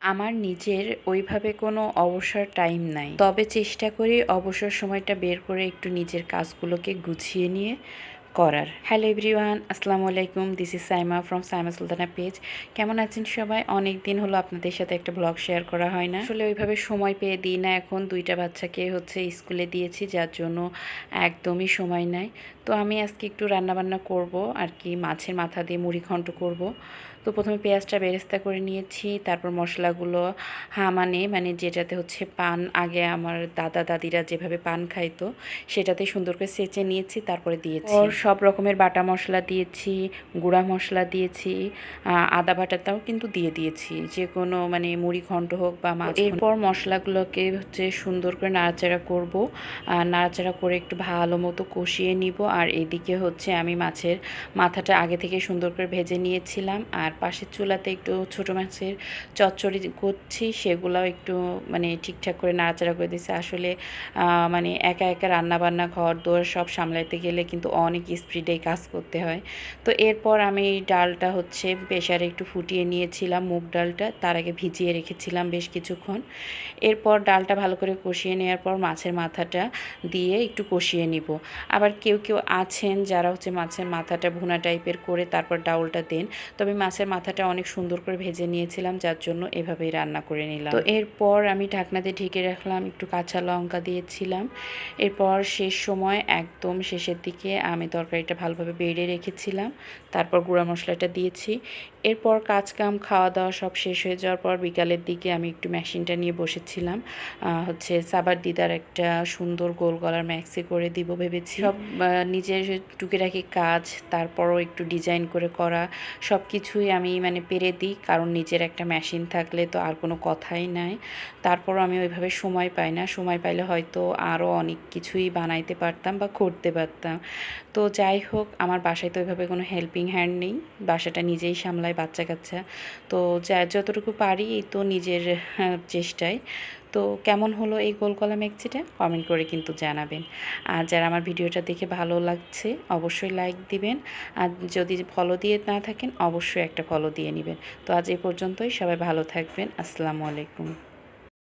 আমার নিজের ওইভাবে কোনো অবসর টাইম নাই। তবে চেষ্টা করি অবসর সময়টা বের করে একটু নিজের কাজগুলোকে গুছিয়ে নিয়ে করার। হ্যালো এভরিওয়ান, আসসালামু আলাইকুম। This is Saima from Saima Sultana page. কেমন আছেন সবাই? অনেক দিন হলো আপনাদের সাথে একটা ব্লগ শেয়ার করা হয় না। আসলে ওইভাবে সময় পেয়ে দিই না। এখন 2টা বাচ্চাকে স্কুলে দিয়েছি, যার জন্য একদমই সময় নাই। তো আমি আজকে একটু রান্নাবান্না করব আর কি, মাছের মাথা দিয়ে মুড়ি ঘন্ট করব। তো প্রথমে পেঁয়াজটা বেরেস্তা করে নিয়েছি, তারপর মশলাগুলো মানে যেটাতে পান, আগে আমার দাদা দাদিরা যেভাবে পান খাইতো সেটাতে সুন্দর করে ছেঁচে নিয়েছি, তারপরে দিয়েছি। সব রকমের বাটা মশলা দিয়েছি, গুঁড়া মশলা দিয়েছি, আদা বাটাটাও কিন্তু দিয়ে দিয়েছি, যে কোনো মানে মুড়ি ঘন্ট হোক বা মাছ। এরপর মশলাগুলোকে সুন্দর করে নাড়াচাড়া করব, নাড়াচাড়া করে একটু ভালো মতো কষিয়ে নিব। আর এদিকে আমি মাছের মাথাটা আগে থেকে সুন্দর করে ভেজে নিয়েছিলাম, আর পাশের চুলাতে একটু ছোটো মাছের চচ্চড়ি করছি, সেগুলোও একটু মানে ঠিকঠাক করে নাড়াচাড়া করে দিয়েছি। আসলে মানে একা একা রান্নাবান্না ঘর দোর সব সামলাইতে গেলে কিন্তু অনেক স্পিডেই কাজ করতে হয়। তো এরপর আমি ডালটা প্রেশারে একটু ফুটিয়ে নিয়েছিলাম, মুগ ডালটা তার আগে ভিজিয়ে রেখেছিলাম বেশ কিছুক্ষণ। এরপর ডালটা ভালো করে কষিয়ে নেওয়ার পর মাছের মাথাটা দিয়ে একটু কষিয়ে নিব। আবার কেউ কেউ আছেন যারা মাছের মাথাটা ভুনা টাইপের করে তারপর ডাউলটা দেন, তবে মাছের মাথাটা অনেক সুন্দর করে ভেজে নিয়েছিলাম, যার জন্য এভাবেই রান্না করে নিলাম। তো এরপর আমি ঢাকনা দিয়ে ঢেকে রাখলাম, একটু কাঁচা লঙ্কা দিয়েছিলাম। এরপর একদম শেষের দিকে আমি তরকারিটা ভালোভাবে বেড়ে রেখেছিলাম, তারপর গুঁড়া মশলাটা দিয়েছি। এরপর কাজকাম খাওয়া দাওয়া সব শেষ হয়ে যাওয়ার পর বিকালের দিকে আমি একটু মেশিনটা নিয়ে বসেছিলাম, সাবার দিদার একটা সুন্দর গোল গলার ম্যাক্সি করে দিব ভেবেছি। সব নিজের টুকিটাকি কাজ, তারপরও একটু ডিজাইন করে করা, সব কিছুই আমি মানে পেরে দিই, কারণ নিজের একটা মেশিন থাকলে তো আর কোনো কথাই নাই। তারপরও আমি ওইভাবে সময় পাই না, সময় পাইলে হয়তো আরও অনেক কিছুই বানাইতে পারতাম বা করতে পারতাম। তো যাই হোক, আমার বাসায় তো ওইভাবে কোনো হেল্পিং হ্যান্ড নেই, বাসাটা নিজেই সামলাই, বাচ্চা কাচ্চা। তো যতটুকু পারি তো নিজের চেষ্টায়। তো কেমন হলো এই গোলগলা ম্যাক্সিটা কমেন্ট করে কিন্তু জানাবেন। আর যারা আমার ভিডিওটা দেখে ভালো লাগছে অবশ্যই লাইক দিবেন, আর যদি ফলো দিয়ে না থাকেন অবশ্যই একটা ফলো দিয়ে নেবেন। তো আজ এই পর্যন্তই, সবাই ভালো থাকবেন। আসসালামু আলাইকুম।